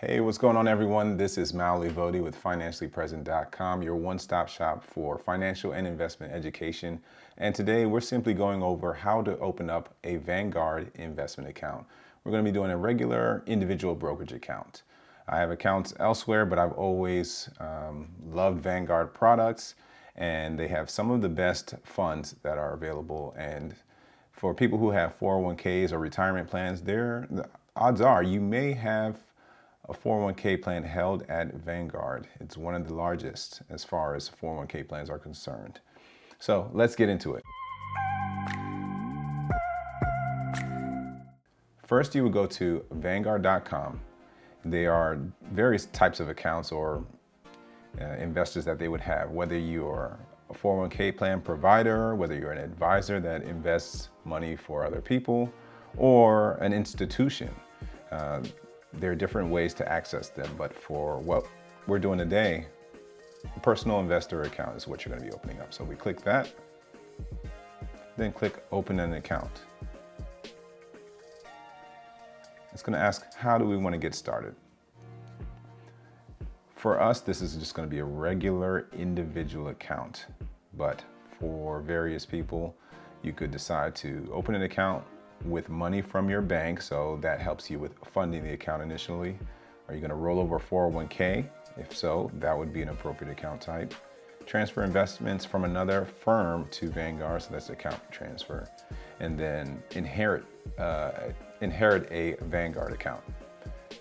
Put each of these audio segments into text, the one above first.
Hey, what's going on, everyone? This is Mal Vodi with financiallypresent.com, your one-stop shop for financial and investment education. And today we're simply going over how to open up a Vanguard investment account. We're going to be doing a regular individual brokerage account. I have accounts elsewhere, but I've always loved Vanguard products, and they have some of the best funds that are available. And for people who have 401ks or retirement plans, the odds are you may have a 401k plan held at Vanguard. It's one of the largest as far as 401k plans are concerned. So let's get into it. First, you would go to Vanguard.com. There are various types of accounts or investors that they would have, whether you are a 401k plan provider, whether you're an advisor that invests money for other people, or an institution. There are different ways to access them, but for what we're doing today, a personal investor account is what you're going to be opening up. So we click that, then click open an account. It's going to ask, how do we want to get started? For us, this is just going to be a regular individual account, but for various people, you could decide to open an account with money from your bank, so that helps you with funding the account initially. Are you going to roll over 401k? If so, that would be an appropriate account type. Transfer investments from another firm to Vanguard, so that's account transfer. And then inherit a Vanguard account.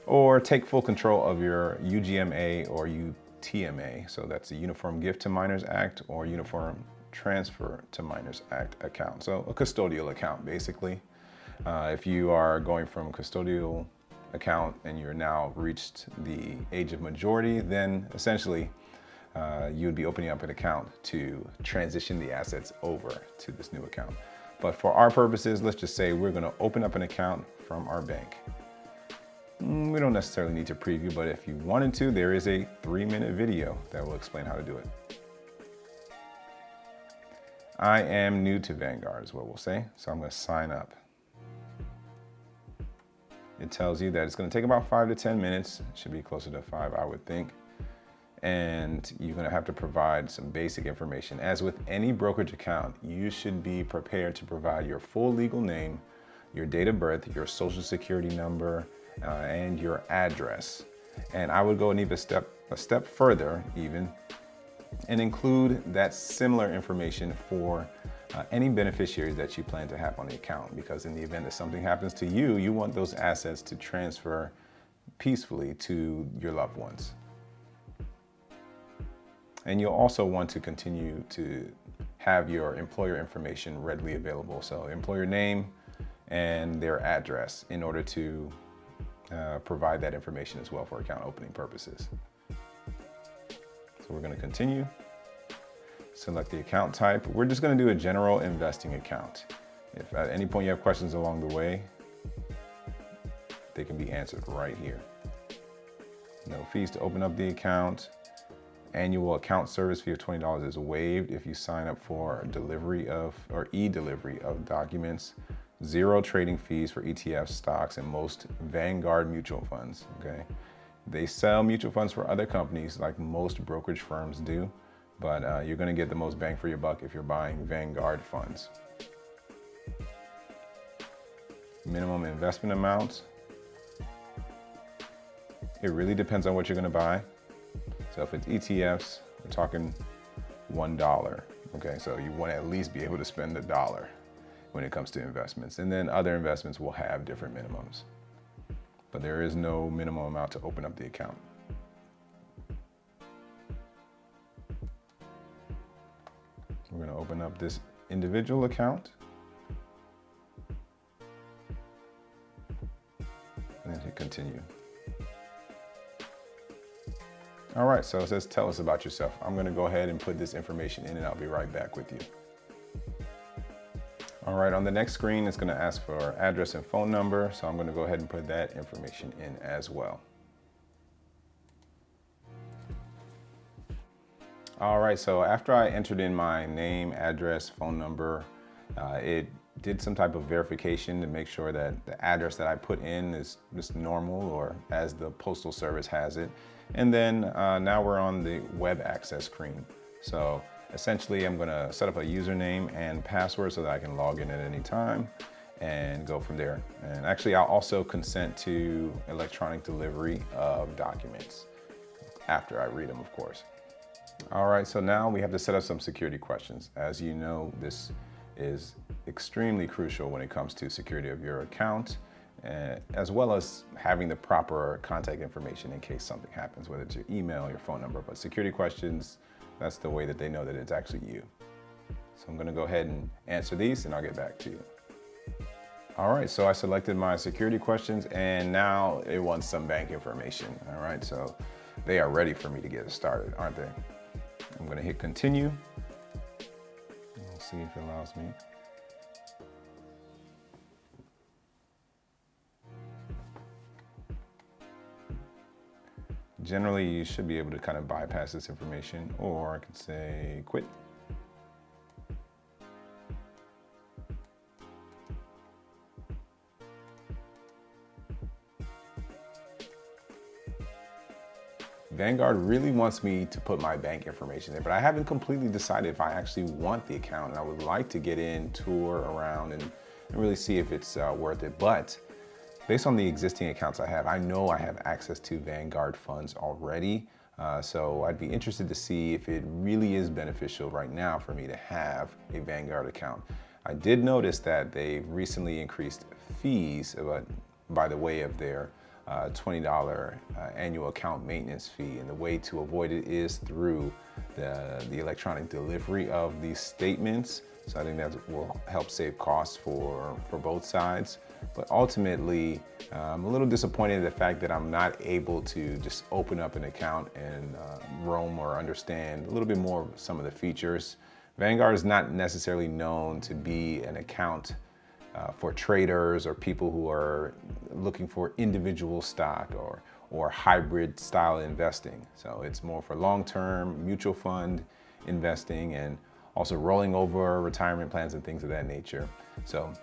Or take full control of your UGMA or UTMA, so that's a Uniform Gift to Minors Act or Uniform Transfer to Minors Act account. So a custodial account, basically. If you are going from custodial account and you're now reached the age of majority, then essentially you would be opening up an account to transition the assets over to this new account. But for our purposes, let's just say we're going to open up an account from our bank. We don't necessarily need to preview, but if you wanted to, there is a 3-minute video that will explain how to do it. I am new to Vanguard is what we'll say, so I'm going to sign up. It tells you that it's going to take about 5 to 10 minutes. It should be closer to 5, I would think. And you're going to have to provide some basic information. As with any brokerage account, you should be prepared to provide your full legal name, your date of birth, your social security number, and your address. And I would go and even a step further even, and include that similar information for any beneficiaries that you plan to have on the account, because in the event that something happens to you, you want those assets to transfer peacefully to your loved ones. And you'll also want to continue to have your employer information readily available. So employer name and their address in order to provide that information as well for account opening purposes. So we're going to continue. Select the account type. We're just going to do a general investing account. If at any point you have questions along the way, they can be answered right here. No fees to open up the account. Annual account service fee of $20 is waived if you sign up for delivery of or e-delivery of documents. 0 trading fees for ETFs, stocks, and most Vanguard mutual funds. Okay, they sell mutual funds for other companies like most brokerage firms do, but you're going to get the most bang for your buck if you're buying Vanguard funds. Minimum investment amounts. It really depends on what you're going to buy. So if it's ETFs, we're talking $1. Okay, so you want to at least be able to spend $1 when it comes to investments. And then other investments will have different minimums. But there is no minimum amount to open up the account. We're going to open up this individual account. And then hit continue. All right, so it says tell us about yourself. I'm going to go ahead and put this information in and I'll be right back with you. All right, on the next screen, it's going to ask for address and phone number. So I'm going to go ahead and put that information in as well. All right, so after I entered in my name, address, phone number, it did some type of verification to make sure that the address that I put in is just normal or as the Postal Service has it. And then now we're on the web access screen. So essentially I'm gonna set up a username and password so that I can log in at any time and go from there. And actually I'll also consent to electronic delivery of documents after I read them, of course. All right, so now we have to set up some security questions. As you know, this is extremely crucial when it comes to security of your account, as well as having the proper contact information in case something happens, whether it's your email, your phone number. But security questions, that's the way that they know that it's actually you. So I'm gonna go ahead and answer these and I'll get back to you. All right, so I selected my security questions and now it wants some bank information. All right, so they are ready for me to get started, aren't they? I'm gonna hit continue. We'll see if it allows me. Generally, you should be able to kind of bypass this information, or I could say quit. Vanguard really wants me to put my bank information in, but I haven't completely decided if I actually want the account, and I would like to get in, tour around, and really see if it's worth it. But based on the existing accounts I have, I know I have access to Vanguard funds already. So I'd be interested to see if it really is beneficial right now for me to have a Vanguard account. I did notice that they've recently increased fees by the way of their $20 annual account maintenance fee, and the way to avoid it is through the electronic delivery of these statements. So I think that will help save costs for both sides. But ultimately, I'm a little disappointed in the fact that I'm not able to just open up an account and roam or understand a little bit more of some of the features. Vanguard is not necessarily known to be an account for traders or people who are looking for individual stock or hybrid style investing. So it's more for long-term mutual fund investing and also rolling over retirement plans and things of that nature. So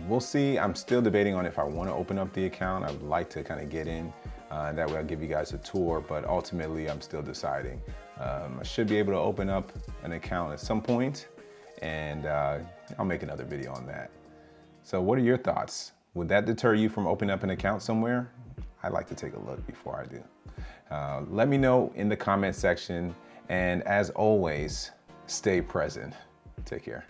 we'll see. I'm still debating on if I want to open up the account. I would like to kind of get in. That way I'll give you guys a tour, but ultimately I'm still deciding. I should be able to open up an account at some point, and I'll make another video on that. So what are your thoughts? Would that deter you from opening up an account somewhere? I'd like to take a look before I do. Let me know in the comment section, and as always, stay present. Take care.